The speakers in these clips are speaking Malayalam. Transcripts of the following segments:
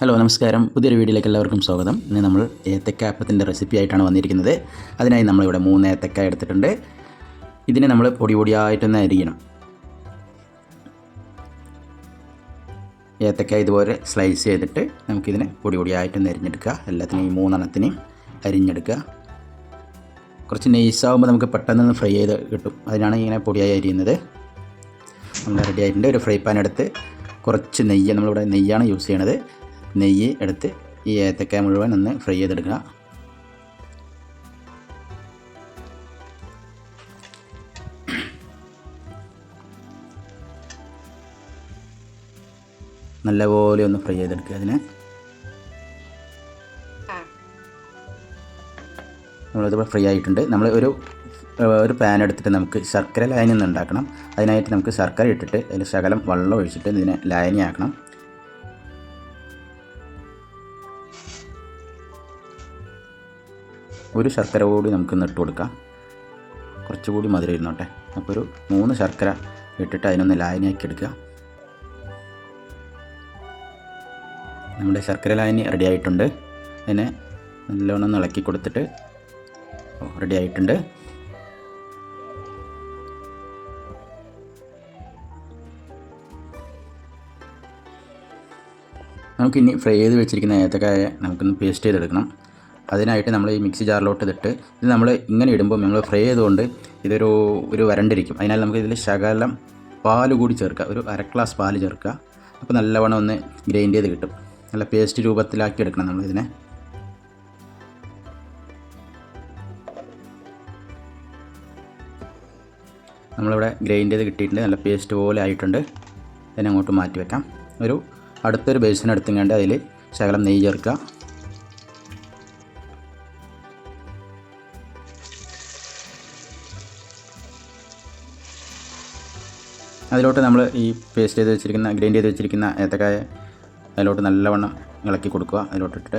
ഹലോ നമസ്കാരം, പുതിയൊരു വീഡിയോയിലേക്ക് എല്ലാവർക്കും സ്വാഗതം. ഇന്ന് നമ്മൾ ഏത്തക്ക അപ്പത്തിൻ്റെ റെസിപ്പി ആയിട്ടാണ് വന്നിരിക്കുന്നത്. അതിനായി നമ്മളിവിടെ 3 ഏത്തക്ക എടുത്തിട്ടുണ്ട്. ഇതിനെ നമ്മൾ പൊടി പൊടിയായിട്ടൊന്ന് അരിയണം. ഏത്തക്ക ഇതുപോലെ സ്ലൈസ് ചെയ്തിട്ട് നമുക്കിതിനെ പൊടി പൊടിയായിട്ടൊന്ന് അരിഞ്ഞെടുക്കുക. എല്ലാത്തിനെയും 3 എണ്ണത്തിനെയും അരിഞ്ഞെടുക്കുക. കുറച്ച് നെയ്സാവുമ്പോൾ നമുക്ക് പെട്ടെന്ന് ഫ്രൈ ചെയ്ത് കിട്ടും. അതിനാണ് ഇങ്ങനെ പൊടിയായി അരിയുന്നത്. നമ്മൾ റെഡി ആയിട്ടുണ്ട്. ഒരു ഫ്രൈ പാൻ എടുത്ത് കുറച്ച് നെയ്യ്, നമ്മളിവിടെ നെയ്യാണ് യൂസ് ചെയ്യണത്. നെയ്യ് എടുത്ത് ഈ ഏത്തക്ക മുഴുവൻ ഒന്ന് ഫ്രൈ ചെയ്തെടുക്കുക. നല്ലപോലെ ഒന്ന് ഫ്രൈ ചെയ്തെടുക്കുക. അതിന് നമ്മളിതിപ്പോൾ ഫ്രൈ ആയിട്ടുണ്ട്. നമ്മൾ ഒരു പാൻ എടുത്തിട്ട് നമുക്ക് ശർക്കര ലായനി ഒന്ന് ഉണ്ടാക്കണം. അതിനായിട്ട് നമുക്ക് ശർക്കര ഇട്ടിട്ട് അതിൽ ശകലം വെള്ളം ഒഴിച്ചിട്ട് ഇതിനെ ലായനിയാക്കണം. ഒരു ശർക്കര കൂടി നമുക്ക് ഇട്ട് കൊടുക്കാം. കുറച്ചുകൂടി മധുരം ഇരുന്നോട്ടെ. അപ്പോൾ ഒരു 3 ശർക്കര ഇട്ടിട്ട് അതിനൊന്ന് ലായനിയാക്കി എടുക്കുക. നമ്മുടെ ശർക്കര ലായനി റെഡി ആയിട്ടുണ്ട്. അതിനെ നല്ലോണം ഇളക്കി കൊടുത്തിട്ട് റെഡി ആയിട്ടുണ്ട്. നമുക്കിനി ഫ്രൈ ചെയ്ത് വെച്ചിരിക്കുന്ന ഏത്തക്കായ നമുക്കൊന്ന് പേസ്റ്റ് ചെയ്തെടുക്കണം. അതിനായിട്ട് നമ്മൾ ഈ മിക്സി ജാറിലോട്ട് ഇതിട്ട് ഇത് നമ്മൾ ഇങ്ങനെ ഇടുമ്പോൾ നമ്മൾ ഫ്രൈ ചെയ്തുകൊണ്ട് ഇതൊരു വരണ്ടിരിക്കും. അതിനാൽ നമുക്ക് ഇതിൽ ശകലം പാൽ കൂടി ചേർക്കുക. ഒരു 1/2 ഗ്ലാസ് പാൽ ചേർക്കുക. അപ്പോൾ നല്ലവണ്ണം ഒന്ന് ഗ്രൈൻഡ് ചെയ്ത് കിട്ടും. നല്ല പേസ്റ്റ് രൂപത്തിലാക്കി എടുക്കണം നമ്മളിതിനെ. നമ്മളിവിടെ ഗ്രൈൻഡ് ചെയ്ത് കിട്ടിയിട്ടുണ്ട്. നല്ല പേസ്റ്റ് പോലെ ആയിട്ടുണ്ട്. അതിനെ അങ്ങോട്ട് മാറ്റി വെക്കാം. അടുത്തൊരു ബേസിൻ എടുത്തുകൊണ്ട് അതിൽ ശകലം നെയ്യ് ചേർക്കുക. അതിലോട്ട് നമ്മൾ ഈ പേസ്റ്റ് ചെയ്ത് വെച്ചിരിക്കുന്ന ഗ്രൈൻഡ് ചെയ്ത് വെച്ചിരിക്കുന്ന ഏത്തക്കായ അതിലോട്ട് നല്ലവണ്ണം ഇളക്കി കൊടുക്കുക. അതിലോട്ടിട്ട്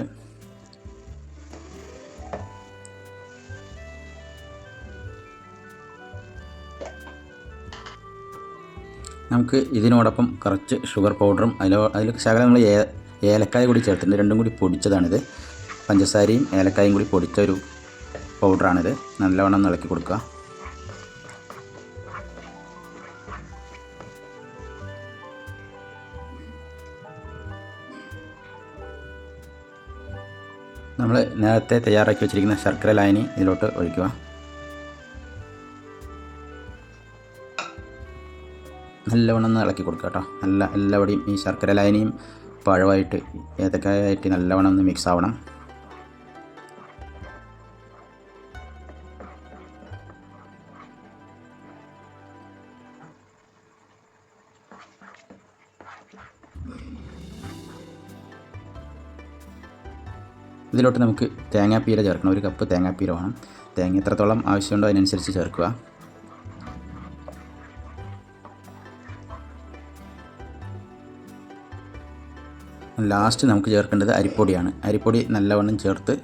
നമുക്ക് ഇതിനോടൊപ്പം കുറച്ച് ഷുഗർ പൗഡറും അതിൽ ശകലം നമ്മൾ ഏലക്കായ കൂടി ചേർത്തിട്ടുണ്ട്. രണ്ടും കൂടി പൊടിച്ചതാണിത്. പഞ്ചസാരയും ഏലക്കായും കൂടി പൊടിച്ച ഒരു പൗഡറാണിത്. നല്ലവണ്ണം ഇളക്കി കൊടുക്കുക. നമ്മൾ നേരത്തെ തയ്യാറാക്കി വെച്ചിരിക്കുന്ന ശർക്കര ലായനി ഇതിലോട്ട് ഒഴിക്കുക. നല്ലവണ്ണം ഒന്ന് ഇളക്കി കൊടുക്കുക കേട്ടോ. എല്ലാവിടെയും ഈ ശർക്കര ലായനിയും പഴമായിട്ട് ഏത്തക്കായായിട്ട് നല്ലവണ്ണം ഒന്ന് മിക്സ് ആവണം. ഇതിലോട്ട് നമുക്ക് തേങ്ങാപ്പീര ചേർക്കണം. 1 കപ്പ് തേങ്ങാപ്പീര വേണം. തേങ്ങ എത്രത്തോളം ആവശ്യമുണ്ടോ അതിനനുസരിച്ച് ചേർക്കുക. ലാസ്റ്റ് നമുക്ക് ചേർക്കേണ്ടത് അരിപ്പൊടിയാണ്. അരിപ്പൊടി നല്ലവണ്ണം ചേർത്ത്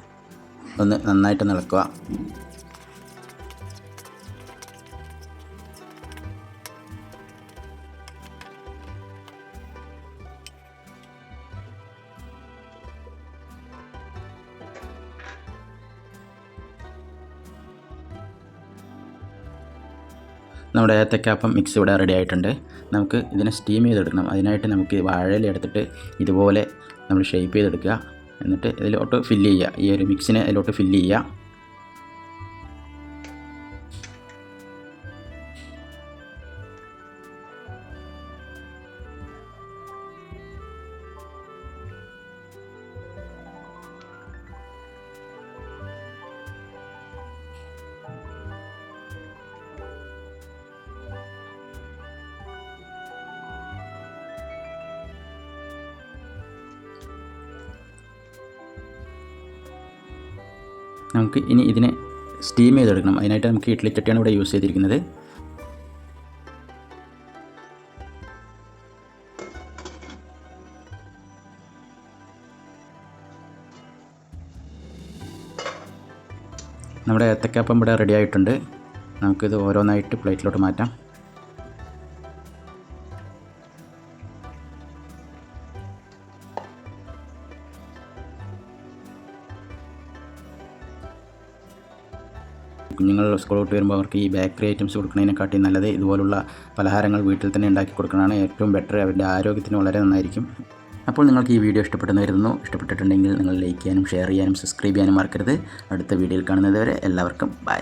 ഒന്ന് നന്നായിട്ട് ഇളക്കുക. നമ്മുടെ ഏത്തക്കാപ്പം മിക്സ് ഇവിടെ റെഡി ആയിട്ടുണ്ട്. നമുക്ക് ഇതിനെ സ്റ്റീം ചെയ്തെടുക്കണം. അതിനായിട്ട് നമുക്ക് വാഴയില എടുത്തിട്ട് ഇതുപോലെ നമ്മൾ ഷേപ്പ് ചെയ്തെടുക്കുക. എന്നിട്ട് ഇതിലോട്ട് ഫില്ല് ചെയ്യുക. ഈ ഒരു മിക്സിനെ ഇതിലോട്ട് ഫില്ല് ചെയ്യുക. നമുക്ക് ഇനി ഇതിനെ സ്റ്റീം ചെയ്തെടുക്കണം. അതിനായിട്ട് നമുക്ക് ഇഡ്ഡലി ചട്ടിയാണ് ഇവിടെ യൂസ് ചെയ്തിരിക്കുന്നത്. നമ്മുടെ ഏത്തക്കാപ്പം ഇവിടെ റെഡി ആയിട്ടുണ്ട്. നമുക്കിത് ഓരോന്നായിട്ട് പ്ലേറ്റിലോട്ട് മാറ്റാം. കുഞ്ഞുങ്ങൾ സ്കൂൾ വിട്ട് വരുമ്പോൾ അവർക്ക് ഈ ബേക്കറി ഐറ്റംസ് കൊടുക്കുന്നതിനെക്കാട്ടി നല്ലത് ഇതുപോലുള്ള പലഹാരങ്ങൾ വീട്ടിൽ തന്നെ ഉണ്ടാക്കി കൊടുക്കുന്നതാണ് ഏറ്റവും ബെറ്റർ. അവരുടെ ആരോഗ്യത്തിന് വളരെ നന്നായിരിക്കും. അപ്പോൾ നിങ്ങൾക്ക് ഈ വീഡിയോ ഇഷ്ടപ്പെട്ടെന്ന് കരുതുന്നു. ഇഷ്ടപ്പെട്ടിട്ടുണ്ടെങ്കിൽ നിങ്ങൾ ലൈക്ക് ചെയ്യാനും ഷെയർ ചെയ്യാനും സബ്സ്ക്രൈബ് ചെയ്യാനും മറക്കരുത്. അടുത്ത വീഡിയോയിൽ കാണുന്നത് വരെ എല്ലാവർക്കും ബൈ.